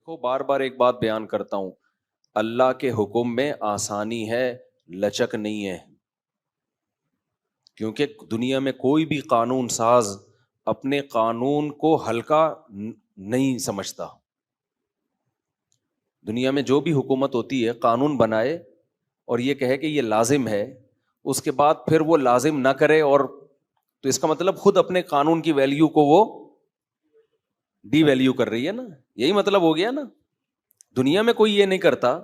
دیکھو بار بار ایک بات بیان کرتا ہوں، اللہ کے حکم میں آسانی ہے، لچک نہیں ہے. کیونکہ دنیا میں کوئی بھی قانون ساز اپنے قانون کو ہلکا نہیں سمجھتا. دنیا میں جو بھی حکومت ہوتی ہے قانون بنائے اور یہ کہے کہ یہ لازم ہے، اس کے بعد پھر وہ لازم نہ کرے، اور تو اس کا مطلب خود اپنے قانون کی ویلیو کو وہ ڈی ویلیو کر رہی ہے نا. یہی مطلب ہو گیا نا. دنیا میں کوئی یہ نہیں کرتا،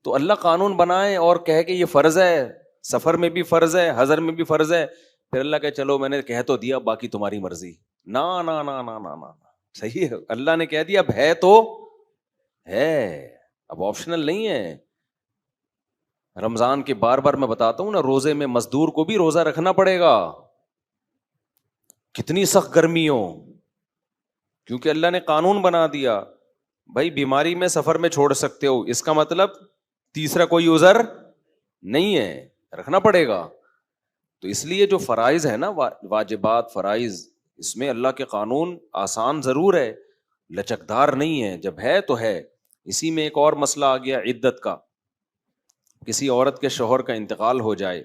تو اللہ قانون بنائے اور کہے کہ یہ فرض ہے، سفر میں بھی فرض ہے، حضر میں بھی فرض ہے، پھر اللہ کہ چلو میں نے کہہ تو دیا، باقی تمہاری مرضی. نا نا نا نا نا نا، صحیح ہے، اللہ نے کہہ دیا اب ہے تو ہے، اب آپشنل نہیں ہے. رمضان کے بار بار میں بتاتا ہوں نا، روزے میں مزدور کو بھی روزہ رکھنا پڑے گا، کتنی سخت گرمی ہو، کیونکہ اللہ نے قانون بنا دیا بھائی بیماری میں سفر میں چھوڑ سکتے ہو، اس کا مطلب تیسرا کوئی عذر نہیں ہے، رکھنا پڑے گا. تو اس لیے جو فرائض ہے نا، واجبات فرائض، اس میں اللہ کے قانون آسان ضرور ہے، لچکدار نہیں ہے. جب ہے تو ہے. اسی میں ایک اور مسئلہ آ گیا عدت کا. کسی عورت کے شوہر کا انتقال ہو جائے،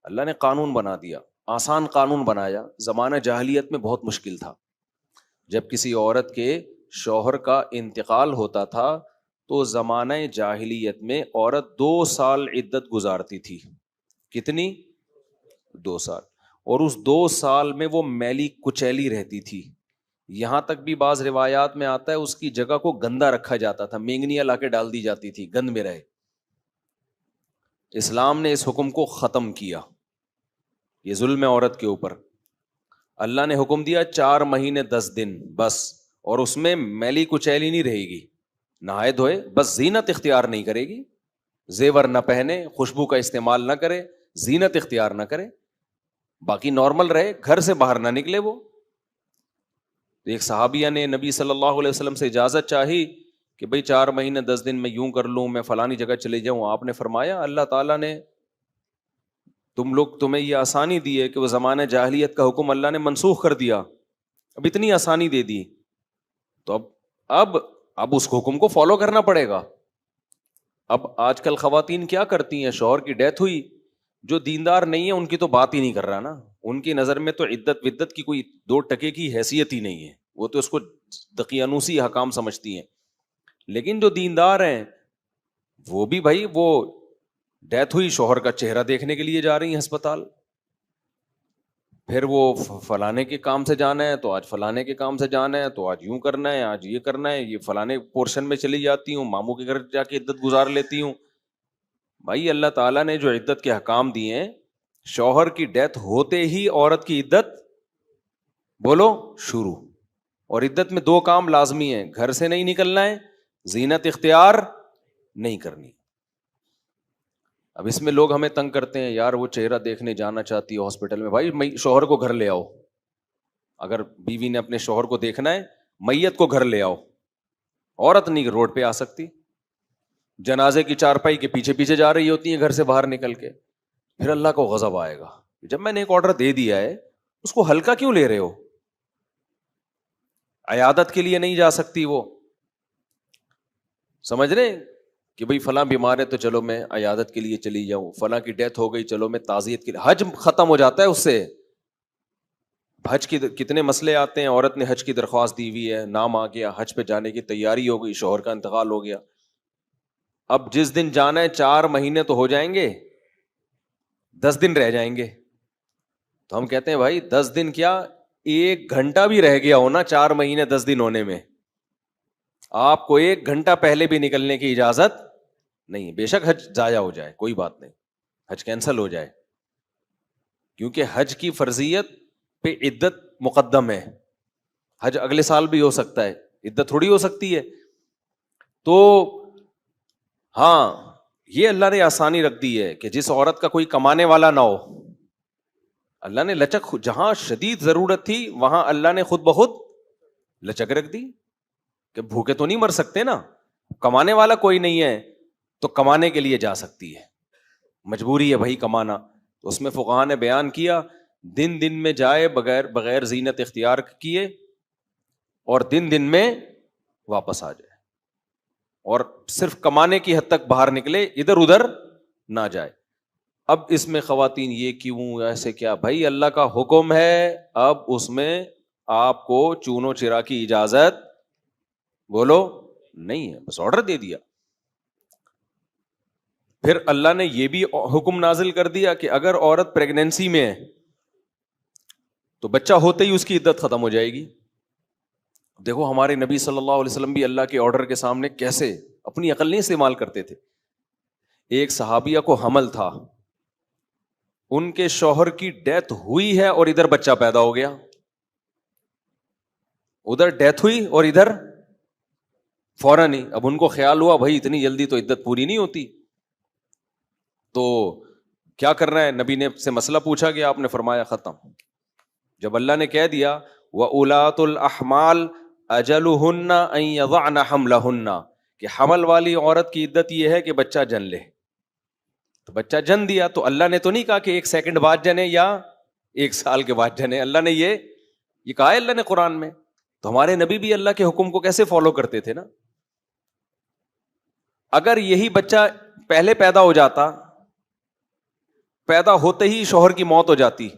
اللہ نے قانون بنا دیا، آسان قانون بنایا. زمانہ جاہلیت میں بہت مشکل تھا. جب کسی عورت کے شوہر کا انتقال ہوتا تھا تو زمانہ جاہلیت میں عورت 2 سال عدت گزارتی تھی. کتنی؟ 2 سال. اور اس 2 سال میں وہ میلی کچیلی رہتی تھی. یہاں تک بھی بعض روایات میں آتا ہے اس کی جگہ کو گندا رکھا جاتا تھا، مینگنیاں لا کے ڈال دی جاتی تھی گند میں رہے. اسلام نے اس حکم کو ختم کیا، یہ ظلم ہے عورت کے اوپر. اللہ نے حکم دیا 4 مہینے 10 دن بس، اور اس میں میلی کچیلی نہیں رہے گی، نہائے دھوئے، بس زینت اختیار نہیں کرے گی، زیور نہ پہنے، خوشبو کا استعمال نہ کرے، زینت اختیار نہ کرے، باقی نارمل رہے، گھر سے باہر نہ نکلے. وہ ایک صحابیہ نے نبی صلی اللہ علیہ وسلم سے اجازت چاہی کہ بھئی 4 مہینے 10 دن میں یوں کر لوں، میں فلانی جگہ چلے جاؤں. آپ نے فرمایا اللہ تعالیٰ نے تمہیں یہ آسانی دی ہے کہ وہ زمانہ جاہلیت کا حکم اللہ نے منسوخ کر دیا، اب اتنی آسانی دے دی، تو اب اس حکم کو فالو کرنا پڑے گا. اب آج کل خواتین کیا کرتی ہیں، شوہر کی ڈیتھ ہوئی، جو دیندار نہیں ہے ان کی تو بات ہی نہیں کر رہا نا، ان کی نظر میں تو عدت ودت کی کوئی 2 ٹکے کی حیثیت ہی نہیں ہے، وہ تو اس کو دقیانوسی حکام سمجھتی ہیں. لیکن جو دیندار ہیں وہ بھی بھائی، وہ ڈیتھ ہوئی، شوہر کا چہرہ دیکھنے کے لیے جا رہی ہیں ہسپتال، پھر وہ فلانے کے کام سے جانا ہے تو آج فلانے کے کام سے جانا ہے، تو آج یوں کرنا ہے، آج یہ کرنا ہے، یہ فلانے پورشن میں چلی جاتی ہوں، ماموں کے گھر جا کے عدت گزار لیتی ہوں. بھائی اللہ تعالیٰ نے جو عدت کے حکام دیے ہیں، شوہر کی ڈیتھ ہوتے ہی عورت کی عدت بولو شروع. اور عدت میں 2 کام لازمی ہیں، گھر سے نہیں نکلنا ہے، زینت اختیار نہیں کرنی. اب اس میں لوگ ہمیں تنگ کرتے ہیں، یار وہ چہرہ دیکھنے جانا چاہتی ہے ہاسپٹل میں. بھائی شوہر کو گھر لے آؤ، اگر بیوی نے اپنے شوہر کو دیکھنا ہے میت کو گھر لے آؤ. عورت نہیں روڈ پہ آ سکتی، جنازے کی چارپائی کے پیچھے پیچھے جا رہی ہوتی ہیں گھر سے باہر نکل کے. پھر اللہ کو غضب آئے گا، جب میں نے ایک آرڈر دے دیا ہے اس کو ہلکا کیوں لے رہے ہو. عیادت کے لیے نہیں جا سکتی وہ، سمجھ رہے کہ بھئی فلاں بیمار ہے تو چلو میں عیادت کے لیے چلی جاؤں، فلاں کی ڈیتھ ہو گئی چلو میں تعزیت کے لیے. حج ختم ہو جاتا ہے اس سے. حج کی کتنے مسئلے آتے ہیں، عورت نے حج کی درخواست دی ہوئی ہے، نام آ گیا، حج پہ جانے کی تیاری ہو گئی، شوہر کا انتقال ہو گیا. اب جس دن جانا ہے 4 مہینے تو ہو جائیں گے، 10 دن رہ جائیں گے. تو ہم کہتے ہیں بھائی 10 دن کیا، 1 گھنٹہ بھی رہ گیا ہونا 4 مہینے 10 دن ہونے میں، آپ کو 1 گھنٹہ پہلے بھی نکلنے کی اجازت نہیں. بے شک حج ضائع ہو جائے کوئی بات نہیں، حج کینسل ہو جائے، کیونکہ حج کی فرضیت پہ عدت مقدم ہے. حج اگلے سال بھی ہو سکتا ہے، عدت تھوڑی ہو سکتی ہے. تو ہاں یہ اللہ نے آسانی رکھ دی ہے کہ جس عورت کا کوئی کمانے والا نہ ہو، اللہ نے لچک، جہاں شدید ضرورت تھی وہاں اللہ نے خود بخود لچک رکھ دی کہ بھوکے تو نہیں مر سکتے نا، کمانے والا کوئی نہیں ہے تو کمانے کے لیے جا سکتی ہے، مجبوری ہے بھائی کمانا. تو اس میں فقہاء نے بیان کیا دن دن میں جائے بغیر زینت اختیار کیے، اور دن دن میں واپس آ جائے. اور صرف کمانے کی حد تک باہر نکلے, ادھر ادھر نہ جائے. اب اس میں خواتین یہ کیوں ایسے کیا؟ بھائی اللہ کا حکم ہے, اب اس میں آپ کو چونو چرا کی اجازت بولو نہیں ہے, بس آرڈر دے دیا. پھر اللہ نے یہ بھی حکم نازل کر دیا کہ اگر عورت پریگنینسی میں ہے تو بچہ ہوتے ہی اس کی عدت ختم ہو جائے گی. دیکھو ہمارے نبی صلی اللہ علیہ وسلم بھی اللہ کے آرڈر کے سامنے کیسے اپنی عقل نہیں استعمال کرتے تھے. ایک صحابیہ کو حمل تھا, ان کے شوہر کی ڈیتھ ہوئی ہے اور ادھر بچہ پیدا ہو گیا. ادھر ڈیتھ ہوئی اور ادھر فوراً ہی. اب ان کو خیال ہوا بھائی اتنی جلدی تو عدت پوری نہیں ہوتی, تو کیا کرنا ہے؟ نبی نے سے مسئلہ پوچھا گیا, آپ نے فرمایا ختم. جب اللہ نے کہہ دیا وَأُولَاتُ الْأَحْمَالِ أَجَلُهُنَّ أَن يَضَعْنَ حَمْلَهُنَّ, کہ حمل والی عورت کی عدت یہ ہے کہ بچہ جن لے, تو بچہ جن دیا تو اللہ نے تو نہیں کہا کہ 1 سیکنڈ بعد جنے یا 1 سال کے بعد جنے. اللہ نے یہ کہا ہے اللہ نے قرآن میں. تو ہمارے نبی بھی اللہ کے حکم کو کیسے فالو کرتے تھے نا. اگر یہی بچہ پہلے پیدا ہو جاتا, پیدا ہوتے ہی شوہر کی موت ہو جاتی.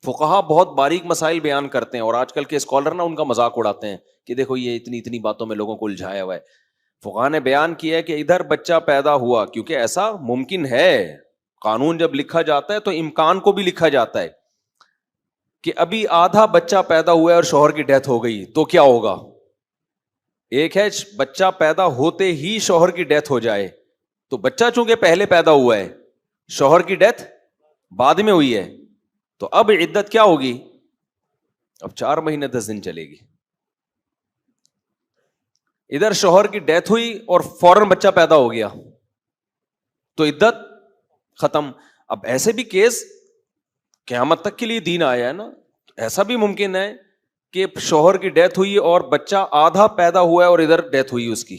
فقہا بہت باریک مسائل بیان کرتے ہیں اور آج کل کے اسکالر نا ان کا مذاق اڑاتے ہیں کہ دیکھو یہ اتنی باتوں میں لوگوں کو الجھایا ہوا ہے. فقہا نے بیان کیا ہے کہ ادھر بچہ پیدا ہوا, کیونکہ ایسا ممکن ہے, قانون جب لکھا جاتا ہے تو امکان کو بھی لکھا جاتا ہے کہ ابھی آدھا بچہ پیدا ہوا ہے اور شوہر کی ڈیتھ ہو گئی تو کیا ہوگا. ایک ہے بچہ پیدا ہوتے ہی شوہر کی ڈیتھ ہو جائے, تو بچہ چونکہ پہلے پیدا ہوا ہے, شوہر کی ڈیتھ بعد میں ہوئی ہے, تو اب عدت کیا ہوگی؟ اب 4 مہینے 10 دن چلے گی. ادھر شوہر کی ڈیتھ ہوئی اور فوراً بچہ پیدا ہو گیا تو عدت ختم. اب ایسے بھی کیس قیامت تک کے لیے دین آیا ہے نا, ایسا بھی ممکن ہے کہ شوہر کی ڈیتھ ہوئی اور بچہ آدھا پیدا ہوا ہے اور ادھر ڈیتھ ہوئی اس کی,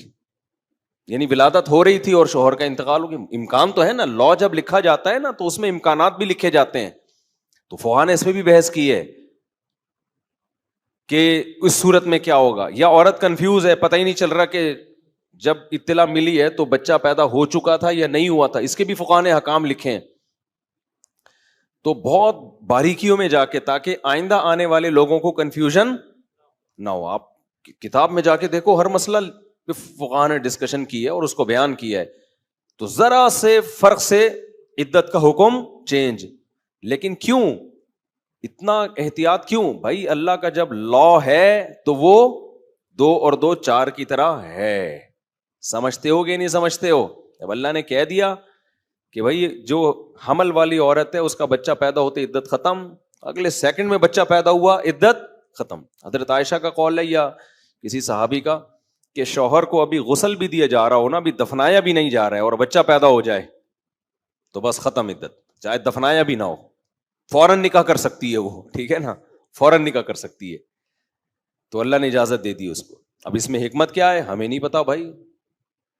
یعنی ولادت ہو رہی تھی اور شوہر کا انتقال ہو گیا. امکان تو ہے نا, لا جب لکھا جاتا ہے نا تو اس میں امکانات بھی لکھے جاتے ہیں. تو فقہا نے اس میں بھی بحث کی ہے کہ اس صورت میں کیا ہوگا, یا عورت کنفیوز ہے, پتہ ہی نہیں چل رہا کہ جب اطلاع ملی ہے تو بچہ پیدا ہو چکا تھا یا نہیں ہوا تھا. اس کے بھی فقہا نے احکام لکھے ہیں. تو بہت باریکیوں میں جا کے, تاکہ آئندہ آنے والے لوگوں کو کنفیوژن نہ ہو. آپ کتاب میں جا کے دیکھو, ہر مسئلہ فقہا نے ڈسکشن کی ہے اور اس کو بیان کیا ہے. تو ذرا سے فرق سے عدت کا حکم چینج. لیکن کیوں اتنا احتیاط کیوں؟ بھائی اللہ کا جب لا ہے تو وہ 2 اور 2 4 کی طرح ہے. سمجھتے ہو کہ نہیں سمجھتے ہو؟ جب اللہ نے کہہ دیا کہ بھائی جو حمل والی عورت ہے اس کا بچہ پیدا ہوتے عدت ختم, اگلے سیکنڈ میں بچہ پیدا ہوا عدت ختم. حضرت عائشہ کا قول ہے یا کسی صحابی کا کہ شوہر کو ابھی غسل بھی دیا جا رہا ہو نا, ابھی دفنایا بھی نہیں جا رہا ہے اور بچہ پیدا ہو جائے تو بس ختم عدت, چاہے دفنایا بھی نہ ہو, فوراً نکاح کر سکتی ہے وہ, ٹھیک ہے نا, فوراً نکاح کر سکتی ہے. تو اللہ نے اجازت دے دی اس کو. اب اس میں حکمت کیا ہے ہمیں نہیں پتا بھائی,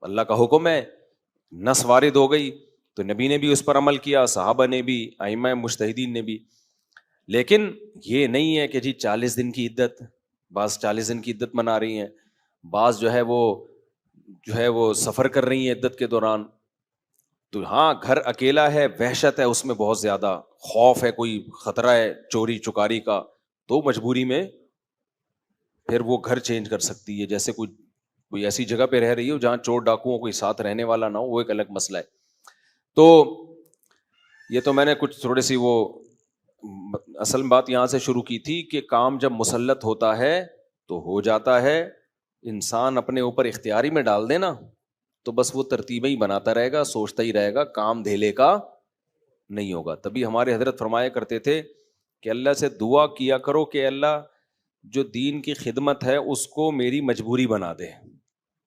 اللہ کا حکم ہے, نص وارد ہو گئی تو نبی نے بھی اس پر عمل کیا, صحابہ نے بھی, ائمہ مجتہدین نے بھی. لیکن یہ نہیں ہے کہ جی 40 دن کی عدت, بعض 40 دن کی عدت منا رہی ہیں, بعض جو ہے وہ سفر کر رہی ہیں عدت کے دوران. تو ہاں گھر اکیلا ہے, وحشت ہے اس میں, بہت زیادہ خوف ہے, کوئی خطرہ ہے چوری چکاری کا, تو مجبوری میں پھر وہ گھر چینج کر سکتی ہے. جیسے کوئی ایسی جگہ پہ رہ رہی ہو جہاں چور ڈاکوؤں کوئی ساتھ رہنے والا نہ ہو, وہ ایک الگ مسئلہ ہے. تو یہ تو میں نے کچھ تھوڑی سی وہ اصل بات یہاں سے شروع کی تھی کہ کام جب مسلط ہوتا ہے تو ہو جاتا ہے. انسان اپنے اوپر اختیاری میں ڈال دے نا تو بس وہ ترتیبیں ہی بناتا رہے گا, سوچتا ہی رہے گا, کام دھیلے کا نہیں ہوگا. تبھی ہمارے حضرت فرمایا کرتے تھے کہ اللہ سے دعا کیا کرو کہ اللہ جو دین کی خدمت ہے اس کو میری مجبوری بنا دے,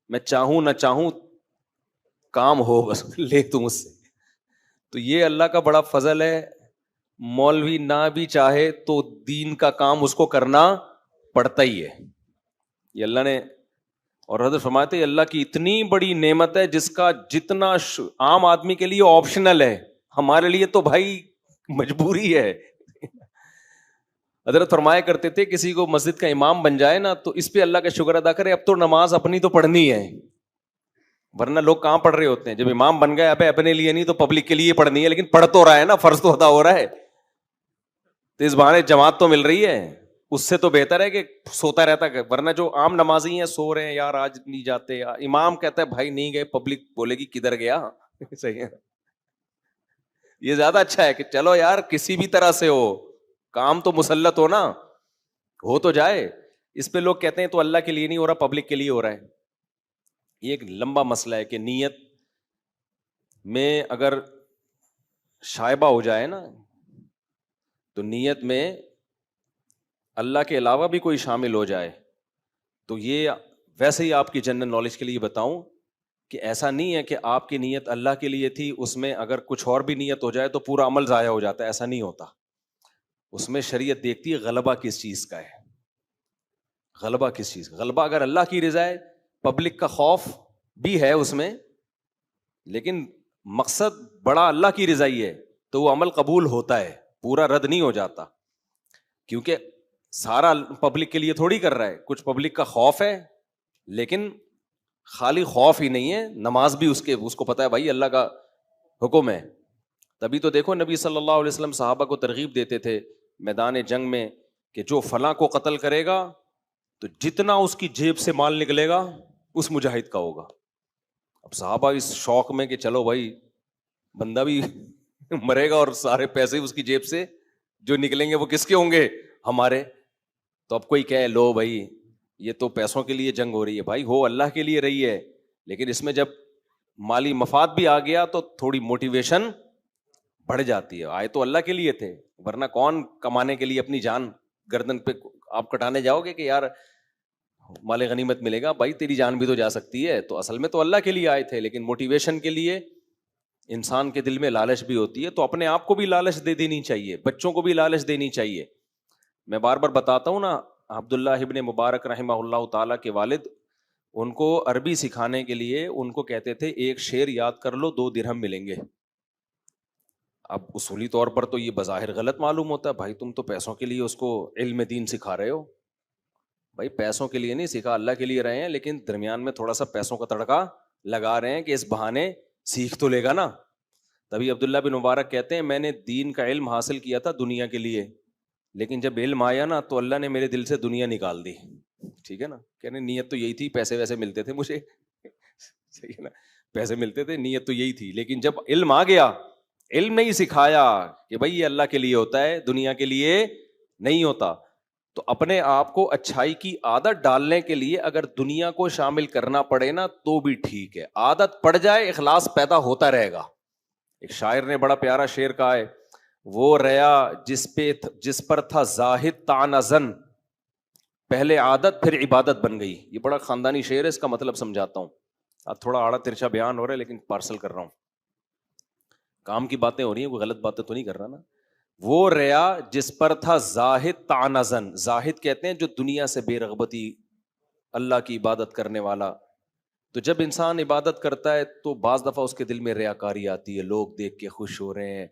میں چاہوں نہ چاہوں کام ہو, بس لے تو مجھ سے. تو یہ اللہ کا بڑا فضل ہے, مولوی نہ بھی چاہے تو دین کا کام اس کو کرنا پڑتا ہی ہے. یہ اللہ نے, اور حضرت فرماتے ہیں اللہ کی اتنی بڑی نعمت ہے جس کا جتنا عام آدمی کے لیے آپشنل ہے, ہمارے لیے تو بھائی مجبوری ہے. حضرت فرمایا کرتے تھے کسی کو مسجد کا امام بن جائے نا تو اس پہ اللہ کا شکر ادا کرے, اب تو نماز اپنی تو پڑھنی ہے, ورنہ لوگ کہاں پڑھ رہے ہوتے ہیں؟ جب امام بن گئے ابے اپنے لیے نہیں تو پبلک کے لیے پڑھنی ہے، لیکن پڑھ تو رہا ہے نا، فرض تو ادا ہو رہا ہے، تو اس بہانے جماعت تو مل رہی ہے. اس سے تو بہتر ہے کہ سوتا رہتا ہے. ورنہ جو عام نمازی ہیں سو رہے ہیں، یار آج نہیں جاتے، امام کہتا ہے بھائی نہیں گئے، پبلک بولے گی کدھر گیا. صحیح ہے، یہ زیادہ اچھا ہے کہ چلو یار کسی بھی طرح سے ہو، کام تو مسلط ہو نا، ہو تو جائے. اس پہ لوگ کہتے ہیں تو اللہ کے لیے نہیں ہو رہا، پبلک کے لیے ہو رہا ہے. یہ ایک لمبا مسئلہ ہے کہ نیت میں اگر شائبہ ہو جائے نا، تو نیت میں اللہ کے علاوہ بھی کوئی شامل ہو جائے تو یہ ویسے ہی آپ کی جنرل نالج کے لیے بتاؤں کہ ایسا نہیں ہے کہ آپ کی نیت اللہ کے لیے تھی، اس میں اگر کچھ اور بھی نیت ہو جائے تو پورا عمل ضائع ہو جاتا ہے. ایسا نہیں ہوتا. اس میں شریعت دیکھتی ہے غلبہ کس چیز کا ہے. غلبہ کس چیز کا؟ غلبہ اگر اللہ کی رضا ہے، پبلک کا خوف بھی ہے اس میں، لیکن مقصد بڑا اللہ کی رضا ہی ہے، تو وہ عمل قبول ہوتا ہے، پورا رد نہیں ہو جاتا. کیونکہ سارا پبلک کے لیے تھوڑی کر رہا ہے، کچھ پبلک کا خوف ہے، لیکن خالی خوف ہی نہیں ہے، نماز بھی اس کو پتا ہے بھائی اللہ کا حکم ہے. تبھی تو دیکھو نبی صلی اللہ علیہ وسلم صحابہ کو ترغیب دیتے تھے میدان جنگ میں کہ جو فلاں کو قتل کرے گا تو جتنا اس کی جیب سے مال نکلے گا اس مجاہد کا ہوگا. اب صحابہ اس شوق میں کہ چلو بھائی بندہ بھی مرے گا اور سارے پیسے اس کی جیب سے جو نکلیں گے وہ کس کے ہوں گے؟ ہمارے. تو اب کوئی کہے لو بھائی یہ تو پیسوں کے لیے جنگ ہو رہی ہے. بھائی ہو اللہ کے لیے رہی ہے، لیکن اس میں جب مالی مفاد بھی آ گیا تو تھوڑی موٹیویشن بڑھ جاتی ہے. آئے تو اللہ کے لیے تھے، ورنہ کون کمانے کے لیے اپنی جان گردن پہ آپ کٹانے جاؤ گے کہ یار مال غنیمت ملے گا؟ بھائی تیری جان بھی تو جا سکتی ہے. تو اصل میں تو اللہ کے لیے آئے تھے، لیکن موٹیویشن کے لیے انسان کے دل میں لالچ بھی ہوتی ہے، تو اپنے آپ کو بھی لالچ دے دینی چاہیے، بچوں کو بھی لالچ دینی چاہیے. میں بار بار بتاتا ہوں نا، عبداللہ ابن مبارک رحمہ اللہ تعالیٰ کے والد، ان کو عربی سکھانے کے لیے ان کو کہتے تھے ایک شعر یاد کر لو 2 درہم ملیں گے. اب اصولی طور پر تو یہ بظاہر غلط معلوم ہوتا ہے، بھائی تم تو پیسوں کے لیے اس کو علم دین سکھا رہے ہو. بھائی پیسوں کے لیے نہیں سکھا، اللہ کے لیے رہے ہیں، لیکن درمیان میں تھوڑا سا پیسوں کا تڑکا لگا رہے ہیں کہ اس بہانے سیکھ تو لے گا نا. تبھی عبداللہ بن مبارک کہتے ہیں میں نے دین کا علم حاصل کیا تھا دنیا کے لیے، لیکن جب علم آیا نا تو اللہ نے میرے دل سے دنیا نکال دی. ٹھیک ہے نا، کہنے نیت تو یہی تھی، پیسے ویسے ملتے تھے مجھے، صحیح ہے نا، پیسے ملتے تھے، نیت تو یہی تھی، لیکن جب علم آ گیا، علم نے ہی سکھایا کہ بھائی یہ اللہ کے لیے ہوتا ہے، دنیا کے لیے نہیں ہوتا. تو اپنے آپ کو اچھائی کی عادت ڈالنے کے لیے اگر دنیا کو شامل کرنا پڑے نا تو بھی ٹھیک ہے، عادت پڑ جائے اخلاص پیدا ہوتا رہے گا. ایک شاعر نے بڑا پیارا شعر کہا ہے، وہ ریا جس پر تھا زاہد طعنہ زن، پہلے عادت پھر عبادت بن گئی. یہ بڑا خاندانی شعر ہے، اس کا مطلب سمجھاتا ہوں. اب تھوڑا آڑا ترچا بیان ہو رہا ہے لیکن پارسل کر رہا ہوں، کام کی باتیں ہو رہی ہیں، کوئی غلط باتیں تو نہیں کر رہا نا. وہ ریا جس پر تھا زاہد طعنہ زن، زاہد کہتے ہیں جو دنیا سے بے رغبتی، اللہ کی عبادت کرنے والا. تو جب انسان عبادت کرتا ہے تو بعض دفعہ اس کے دل میں ریاکاری آتی ہے، لوگ دیکھ کے خوش ہو رہے ہیں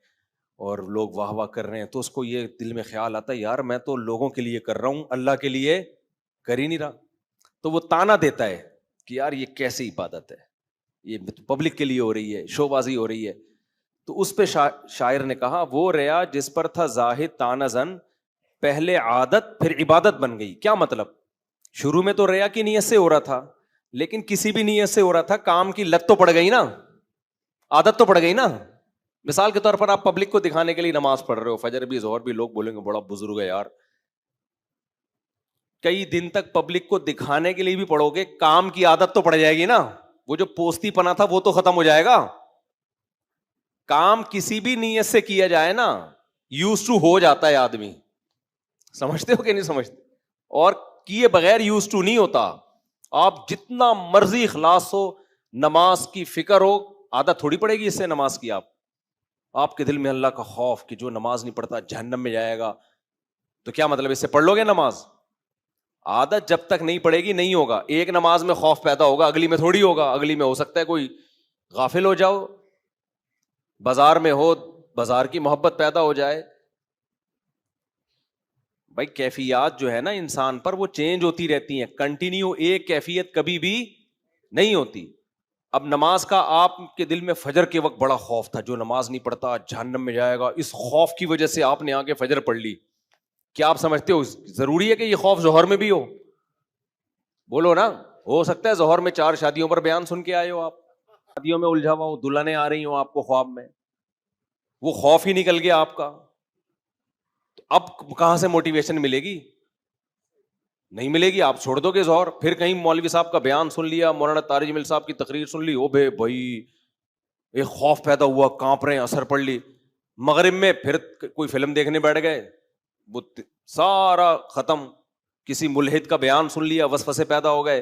اور لوگ واہ واہ کر رہے ہیں، تو اس کو یہ دل میں خیال آتا ہے یار میں تو لوگوں کے لیے کر رہا ہوں، اللہ کے لیے کر ہی نہیں رہا. تو وہ تانا دیتا ہے کہ یار یہ کیسی عبادت ہے، یہ پبلک کے لیے ہو رہی ہے، شو بازی ہو رہی ہے. تو اس پہ شاعر نے کہا وہ ریا جس پر تھا زاہد طعنہ زن، پہلے عادت پھر عبادت بن گئی. کیا مطلب؟ شروع میں تو ریا کی نیت سے ہو رہا تھا، لیکن کسی بھی نیت سے ہو رہا تھا، کام کی لت تو پڑ گئی نا، عادت تو پڑ گئی نا. مثال کے طور پر آپ پبلک کو دکھانے کے لیے نماز پڑھ رہے ہو، فجر بھی ظہر بھی، لوگ بولیں گے بڑا بزرگ ہے یار. کئی دن تک پبلک کو دکھانے کے لیے بھی پڑھو گے، کام کی عادت تو پڑ جائے گی نا. وہ جو پوستی پنا تھا وہ تو ختم ہو جائے گا. کام کسی بھی نیت سے کیا جائے نا یوز ٹو ہو جاتا ہے آدمی. سمجھتے ہو کہ نہیں سمجھتے؟ اور کیے بغیر یوز ٹو نہیں ہوتا. آپ جتنا مرضی اخلاص ہو، نماز کی فکر ہو، عادت تھوڑی پڑے گی اس سے نماز کی. آپ کے دل میں اللہ کا خوف کہ جو نماز نہیں پڑھتا جہنم میں جائے گا، تو کیا مطلب اس سے پڑھ لو گے نماز؟ عادت جب تک نہیں پڑے گی نہیں ہوگا. ایک نماز میں خوف پیدا ہوگا، اگلی میں تھوڑی ہوگا. اگلی میں ہو سکتا ہے کوئی غافل ہو جاؤ، بازار میں ہو، بازار کی محبت پیدا ہو جائے. بھائی کیفیات جو ہے نا انسان پر وہ چینج ہوتی رہتی ہیں، کنٹینیو ایک کیفیت کبھی بھی نہیں ہوتی. اب نماز کا آپ کے دل میں فجر کے وقت بڑا خوف تھا, جو نماز نہیں پڑھتا جہنم میں جائے گا, اس خوف کی وجہ سے آپ نے آ کے فجر پڑھ لی. کیا آپ سمجھتے ہو ضروری ہے کہ یہ خوف ظہر میں بھی ہو؟ بولو نا. ہو سکتا ہے ظہر میں 4 شادیوں پر بیان سن کے آئے ہو, آپ شادیوں میں الجھا ہوا ہو, دلہنیں آ رہی ہوں آپ کو خواب میں, وہ خوف ہی نکل گیا آپ کا. تو اب کہاں سے موٹیویشن ملے گی؟ نہیں ملے گی. آپ چھوڑ دو گے ظہر, پھر کہیں مولوی صاحب کا بیان سن لیا, مولانا طارق جمیل صاحب کی تقریر سن لی, او بھائی ایک خوف پیدا ہوا, کانپ رہے ہیں, اثر پڑ لی. مغرب میں پھر کوئی فلم دیکھنے بیٹھ گئے, وہ سارا ختم. کسی ملحد کا بیان سن لیا, وسوسے پیدا ہو گئے.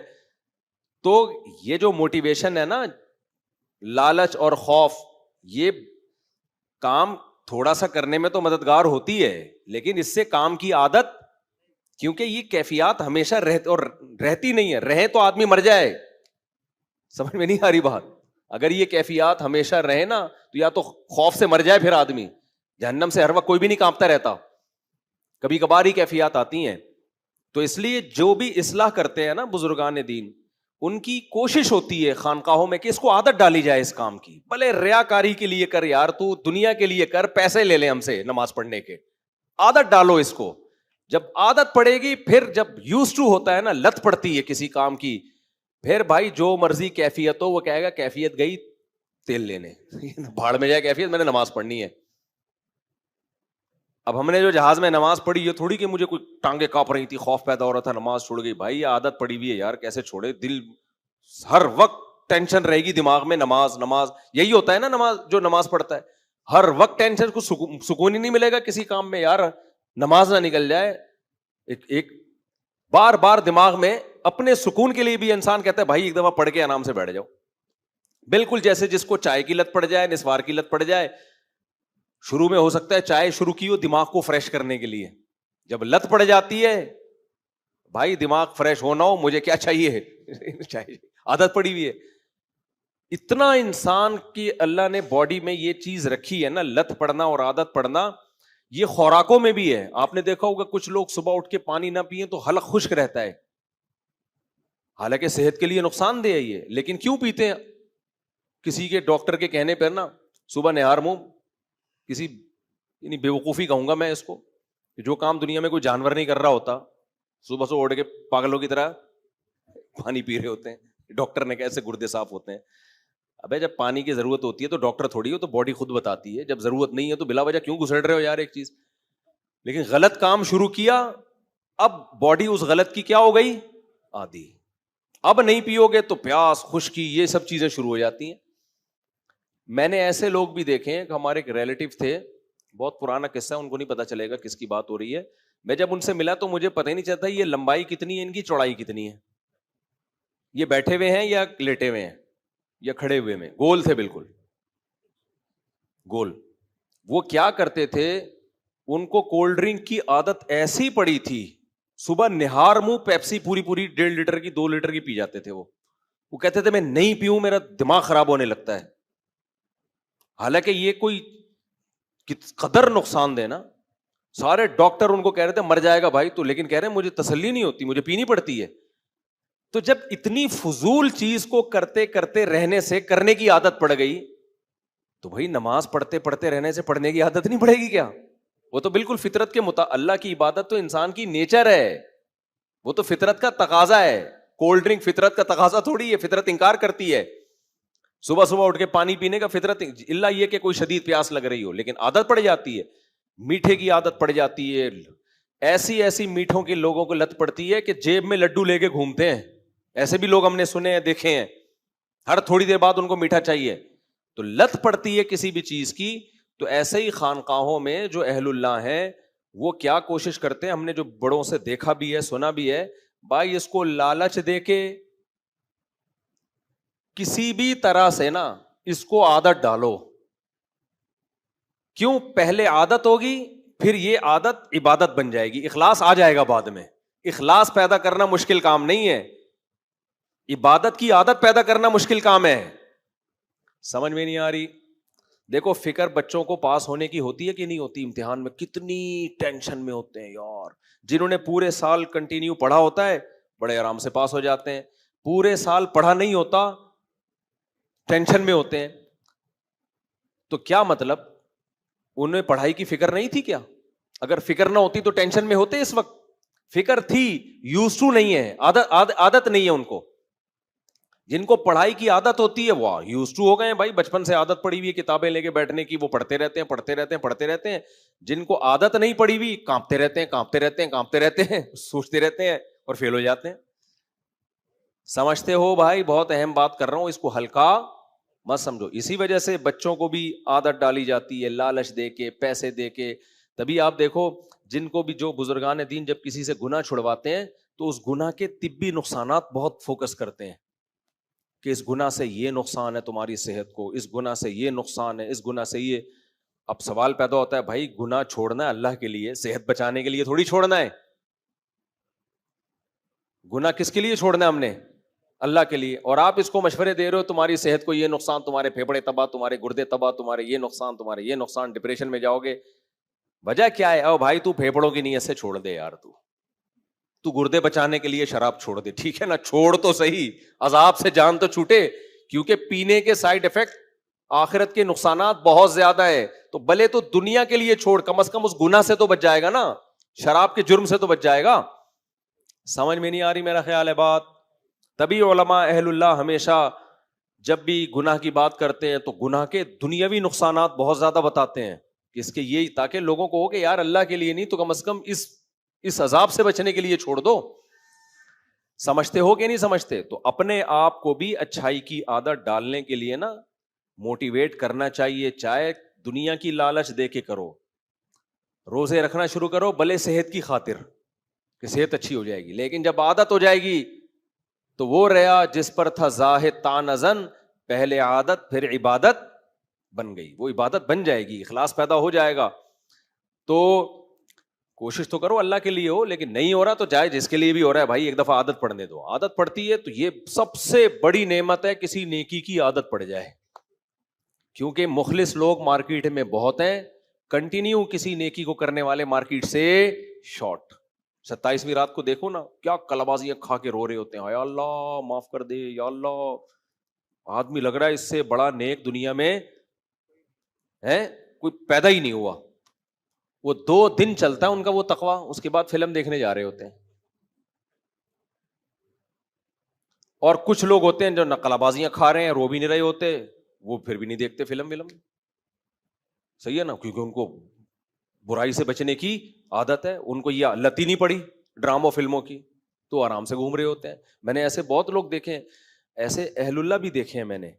تو یہ جو موٹیویشن ہے نا, لالچ اور خوف, یہ کام تھوڑا سا کرنے میں تو مددگار ہوتی ہے, لیکن اس سے کام کی عادت, کیونکہ یہ کیفیات ہمیشہ رہتی نہیں ہے. رہے تو آدمی مر جائے. سمجھ میں نہیں آ رہی بات؟ اگر یہ کیفیات ہمیشہ رہے نا تو یا تو خوف سے مر جائے پھر آدمی. جہنم سے ہر وقت کوئی بھی نہیں کانپتا رہتا, کبھی کبھار ہی کیفیات آتی ہیں. تو اس لیے جو بھی اصلاح کرتے ہیں نا بزرگان دین, ان کی کوشش ہوتی ہے خانقاہوں میں کہ اس کو عادت ڈالی جائے اس کام کی. بھلے ریاکاری کے لیے کر یار, تو دنیا کے لیے کر, پیسے لے لیں ہم سے نماز پڑھنے کے, عادت ڈالو اس کو. جب عادت پڑے گی, پھر جب یوز ٹو ہوتا ہے نا, لت پڑتی ہے کسی کام کی, پھر بھائی جو مرضی کیفیت ہو, وہ کہے گا کیفیت گئی تیل لینے, بھاڑ میں جائے کیفیت, میں نے نماز پڑھنی ہے. اب ہم نے جو جہاز میں نماز پڑھی, یہ تھوڑی کہ مجھے کوئی ٹانگیں کانپ رہی تھی, خوف پیدا ہو رہا تھا, نماز چھوڑ گئی. بھائی یہ عادت پڑی ہوئی ہے یار, کیسے چھوڑے؟ دل ہر وقت ٹینشن رہے گی دماغ میں, نماز نماز. یہی ہوتا ہے نا نماز, جو نماز پڑھتا ہے ہر وقت ٹینشن, کو سکون ہی نہیں ملے گا کسی کام میں یار, نماز نہ نکل جائے. ایک بار بار دماغ میں اپنے سکون کے لیے بھی انسان کہتا ہے بھائی ایک دفعہ پڑھ کے آرام سے بیٹھ جاؤ. بالکل جیسے جس کو چائے کی لت پڑ جائے, نسوار کی لت پڑ جائے. شروع میں ہو سکتا ہے چائے شروع کی ہو دماغ کو فریش کرنے کے لیے, جب لت پڑ جاتی ہے بھائی دماغ فریش ہونا ہو, مجھے کیا چاہیے؟ چاہیے, عادت پڑی ہوئی ہے. اتنا انسان کی اللہ نے باڈی میں یہ چیز رکھی ہے نا, لت پڑنا اور عادت پڑنا, یہ خوراکوں میں بھی ہے. آپ نے دیکھا ہوگا کچھ لوگ صبح اٹھ کے پانی نہ پیئیں تو حلق خشک رہتا ہے, حالانکہ صحت کے لیے نقصان دہ ہے یہ, لیکن کیوں پیتے ہیں؟ کسی کے ڈاکٹر کے کہنے پر نا صبح نہار منہ, کسی یعنی بے وقوفی کہوں گا میں اس کو, جو کام دنیا میں کوئی جانور نہیں کر رہا ہوتا, صبح سے اٹھ کے پاگلوں کی طرح پانی پی رہے ہوتے ہیں. ڈاکٹر نے کیسے گردے صاف ہوتے ہیں. ابے جب پانی کی ضرورت ہوتی ہے تو ڈاکٹر تھوڑی ہو, تو باڈی خود بتاتی ہے. جب ضرورت نہیں ہے تو بلا وجہ کیوں گھسڑ رہے ہو یار ایک چیز. لیکن غلط کام شروع کیا, اب باڈی اس غلط کی کیا ہو گئی؟ عادی. اب نہیں پیو گے تو پیاس, خشکی, یہ سب چیزیں شروع ہو جاتی ہیں. میں نے ایسے لوگ بھی دیکھے ہیں کہ ہمارے ایک ریلیٹیو تھے, بہت پرانا قصہ ہے, ان کو نہیں پتا چلے گا کس کی بات ہو رہی ہے. میں جب ان سے ملا تو مجھے پتہ ہی نہیں چلتا یہ لمبائی کتنی ہے, ان کی چوڑائی کتنی ہے, یہ بیٹھے ہوئے ہیں یا لیٹے ہوئے ہیں یا کھڑے ہوئے میں. گول تھے, بالکل گول. وہ کیا کرتے تھے, ان کو کولڈ ڈرنک کی عادت ایسی پڑی تھی, صبح نہار منہ پیپسی پوری 1.5 لیٹر کی 2 لیٹر کی پی جاتے تھے. وہ کہتے تھے میں نہیں پیوں میرا دماغ خراب ہونے لگتا ہے. حالانکہ یہ کوئی قدر نقصان دے نا. سارے ڈاکٹر ان کو کہہ رہے تھے مر جائے گا بھائی تو, لیکن کہہ رہے ہیں مجھے تسلی نہیں ہوتی, مجھے پینی پڑتی ہے. تو جب اتنی فضول چیز کو کرتے کرتے رہنے سے کرنے کی عادت پڑ گئی, تو بھائی نماز پڑھتے پڑھتے رہنے سے پڑھنے کی عادت نہیں پڑے گی کیا؟ وہ تو بالکل فطرت کے اللہ کی عبادت تو انسان کی نیچر ہے, وہ تو فطرت کا تقاضا ہے. کولڈ ڈرنک فطرت کا تقاضا تھوڑی ہے, فطرت انکار کرتی ہے صبح صبح اٹھ کے پانی پینے کا. فطرت الا یہ کہ کوئی شدید پیاس لگ رہی ہو, لیکن عادت پڑ جاتی ہے. میٹھے کی عادت پڑ جاتی ہے, ایسی میٹھوں کے لوگوں کو لت پڑتی ہے کہ جیب میں لڈو لے کے گھومتے ہیں. ایسے بھی لوگ ہم نے سنے ہیں, دیکھے ہیں, ہر تھوڑی دیر بعد ان کو میٹھا چاہیے. تو لت پڑتی ہے کسی بھی چیز کی. تو ایسے ہی خانقاہوں میں جو اہل اللہ ہیں وہ کیا کوشش کرتے ہیں, ہم نے جو بڑوں سے دیکھا بھی ہے سنا بھی ہے, بھائی اس کو لالچ دے کے کسی بھی طرح سے نا اس کو عادت ڈالو. کیوں؟ پہلے عادت ہوگی, پھر یہ عادت عبادت بن جائے گی, اخلاص آ جائے گا بعد میں. اخلاص پیدا کرنا مشکل کام نہیں ہے, عبادت کی عادت پیدا کرنا مشکل کام ہے. سمجھ میں نہیں آ رہی؟ دیکھو فکر بچوں کو پاس ہونے کی ہوتی ہے کہ نہیں ہوتی؟ امتحان میں کتنی ٹینشن میں ہوتے ہیں یار. جنہوں نے پورے سال کنٹینیو پڑھا ہوتا ہے بڑے آرام سے پاس ہو جاتے ہیں. پورے سال پڑھا نہیں ہوتا ٹینشن میں ہوتے ہیں. تو کیا مطلب, انہیں پڑھائی کی فکر نہیں تھی کیا؟ اگر فکر نہ ہوتی تو ٹینشن میں ہوتے اس وقت؟ فکر تھی, یوز ٹو نہیں ہے, عادت نہیں ہے ان کو. جن کو پڑھائی کی عادت ہوتی ہے وہ یوز ٹو ہو گئے ہیں بھائی, بچپن سے عادت پڑی ہوئی ہے کتابیں لے کے بیٹھنے کی, وہ پڑھتے رہتے ہیں. جن کو عادت نہیں پڑی ہوئی کانپتے رہتے ہیں, سوچتے رہتے ہیں اور فیل ہو جاتے ہیں. سمجھتے ہو بھائی؟ بہت اہم بات کر رہا ہوں, اس کو ہلکا مت سمجھو. اسی وجہ سے بچوں کو بھی عادت ڈالی جاتی ہے لالچ دے کے, پیسے دے کے. تبھی آپ دیکھو جن کو بھی, جو بزرگان دین جب کسی سے گناہ چھڑواتے ہیں تو اس گناہ کے طبی نقصانات بہت فوکس کرتے ہیں کہ اس گناہ سے یہ نقصان ہے تمہاری صحت کو, اس گناہ سے یہ نقصان ہے, اس گناہ سے یہ. اب سوال پیدا ہوتا ہے بھائی گناہ چھوڑنا ہے اللہ کے لیے, صحت بچانے کے لیے تھوڑی چھوڑنا ہے. گناہ کس کے لیے چھوڑنا ہے ہم نے؟ اللہ کے لیے. اور آپ اس کو مشورے دے رہے ہو تمہاری صحت کو یہ نقصان, تمہارے پھیپھڑے تباہ, تمہارے گردے تباہ, تمہارے یہ نقصان, ڈپریشن میں جاؤ گے. وجہ کیا ہے؟ او بھائی تو پھیپھڑوں کی نیت سے چھوڑ دے یار, تو گردے بچانے کے لیے شراب چھوڑ دے, ٹھیک ہے نا, چھوڑ تو صحیح, عذاب سے جان تو چھوٹے. کیونکہ پینے کے سائڈ افیکٹ, آخرت کے نقصانات بہت زیادہ ہے. تو بھلے تو دنیا کے لیے چھوڑ, کم از کم اس گناہ سے تو بچ جائے گا نا, شراب کے جرم سے تو بچ جائے گا. سمجھ میں نہیں آ رہی میرا خیال ہے بات. تبھی علماء اہل اللہ ہمیشہ جب بھی گناہ کی بات کرتے ہیں تو گناہ کے دنیاوی نقصانات بہت زیادہ بتاتے ہیں کہ اس کے یہ, تاکہ لوگوں کو ہو کہ یار اللہ کے لیے نہیں تو کم از کم اس عذاب سے بچنے کے لیے چھوڑ دو. سمجھتے ہو کہ نہیں سمجھتے؟ تو اپنے آپ کو بھی اچھائی کی عادت ڈالنے کے لیے نا موٹیویٹ کرنا چاہیے, چاہے دنیا کی لالچ دے کے کرو. روزے رکھنا شروع کرو بھلے صحت کی خاطر کہ صحت اچھی ہو جائے گی, لیکن جب عادت ہو جائے گی تو وہ ریا جس پر تھا زاہد تانزن, پہلے عادت پھر عبادت بن گئی, وہ عبادت بن جائے گی, اخلاص پیدا ہو جائے گا. تو کوشش تو کرو اللہ کے لیے ہو, لیکن نہیں ہو رہا تو جائے جس کے لیے بھی ہو رہا ہے بھائی ایک دفعہ عادت پڑنے دو. عادت پڑتی ہے تو یہ سب سے بڑی نعمت ہے کسی نیکی کی عادت پڑ جائے, کیونکہ مخلص لوگ مارکیٹ میں بہت ہیں, کنٹینیو کسی نیکی کو کرنے والے مارکیٹ سے شارٹ. 27ویں رات کو دیکھو نا, کیا کلابازیاں کھا کے رو رہے ہوتے ہیں, یا اللہ معاف کر دے, یا اللہ. آدمی لگ رہا ہے اس سے بڑا نیک دنیا میں ہے کوئی پیدا ہی نہیں ہوا. وہ 2 دن چلتا ہے ان کا وہ تقویٰ, اس کے بعد فلم دیکھنے جا رہے ہوتے ہیں. اور کچھ لوگ ہوتے ہیں جو نقلہ بازیاں کھا رہے ہیں, رو بھی نہیں رہے ہوتے, وہ پھر بھی نہیں دیکھتے فلم. صحیح ہے نا, کیونکہ ان کو برائی سے بچنے کی عادت ہے, ان کو یہ لت ہی نہیں پڑی ڈراموں فلموں کی, تو آرام سے گھوم رہے ہوتے ہیں. میں نے ایسے بہت لوگ دیکھے, ایسے اہل اللہ بھی دیکھے ہیں میں نے,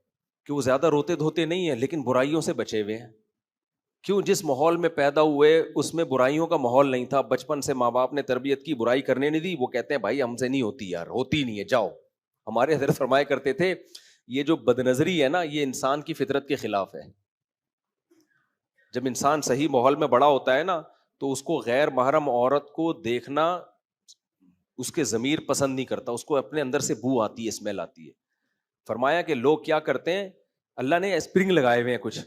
کہ وہ زیادہ روتے دھوتے نہیں ہیں لیکن برائیوں سے بچے ہوئے ہیں. کیوں؟ جس ماحول میں پیدا ہوئے اس میں برائیوں کا ماحول نہیں تھا, بچپن سے ماں باپ نے تربیت کی, برائی کرنے نہیں دی. وہ کہتے ہیں بھائی ہم سے نہیں ہوتی یار, ہوتی نہیں ہے, جاؤ. ہمارے حضرت فرمایا کرتے تھے یہ جو بد نظری ہے نا یہ انسان کی فطرت کے خلاف ہے. جب انسان صحیح ماحول میں بڑا ہوتا ہے نا تو اس کو غیر محرم عورت کو دیکھنا اس کے ضمیر پسند نہیں کرتا, اس کو اپنے اندر سے بو آتی ہے, اسمیل آتی ہے. فرمایا کہ لوگ کیا کرتے ہیں, اللہ نے اسپرنگ لگائے ہوئے ہیں کچھ,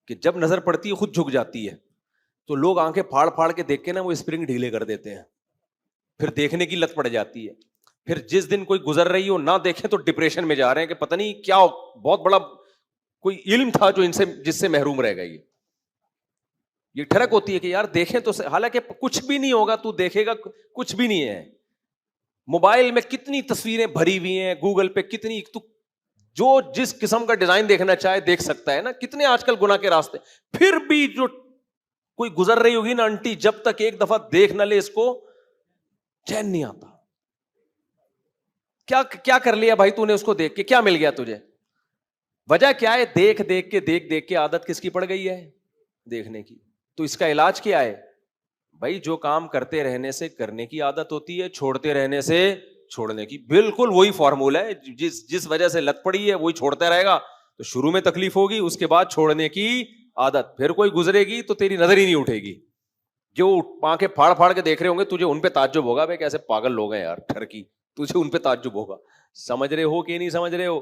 کہ جب نظر پڑتی ہے خود جھک جاتی ہے, تو لوگ آنکھیں پھاڑ پھاڑ کے دیکھ کے نا وہ اسپرنگ ڈھیلے کر دیتے ہیں, پھر دیکھنے کی لت پڑ جاتی ہے. پھر جس دن کوئی گزر رہی ہو نہ دیکھیں تو ڈپریشن میں جا رہے ہیں کہ پتہ نہیں کیا بہت بڑا کوئی علم تھا جو ان سے جس سے محروم رہ گئی. یہ ٹھڑک ہوتی ہے کہ یار دیکھیں تو, حالانکہ کچھ بھی نہیں ہوگا, تو دیکھے گا کچھ بھی نہیں ہے. موبائل میں کتنی تصویریں بھری ہوئی ہیں, گوگل پہ کتنی, تو جو جس قسم کا ڈیزائن دیکھنا چاہے دیکھ سکتا ہے نا. کتنے آج کل گناہ کے راستے. پھر بھی جو کوئی گزر رہی ہوگی نا آنٹی, جب تک ایک دفعہ دیکھ نہ لے اس کو چین نہیں آتا. کیا کر لیا بھائی تو نے اس کو دیکھ کے, کیا مل گیا تجھے؟ وجہ کیا ہے؟ دیکھ دیکھ کے عادت کس کی پڑ گئی ہے؟ دیکھنے کی. تو اس کا علاج کیا ہے بھائی؟ جو کام کرتے رہنے سے کرنے کی عادت ہوتی ہے, چھوڑتے رہنے سے چھوڑنے کی. بالکل وہی فارمولہ ہے, جس وجہ سے لت پڑی ہے وہی چھوڑتا رہے گا تو شروع میں تکلیف ہوگی, اس کے بعد چھوڑنے کی عادت. پھر کوئی گزرے گی تو تیری نظر ہی نہیں اٹھے گی. جو آنکھیں پھاڑ پھاڑ کے دیکھ رہے ہوں گے تجھے ان پہ تعجب ہوگا, بھائی کیسے پاگل لوگ ہیں یار ٹھرکی, تجھے ان پہ تعجب ہوگا. سمجھ رہے ہو کہ نہیں سمجھ رہے ہو؟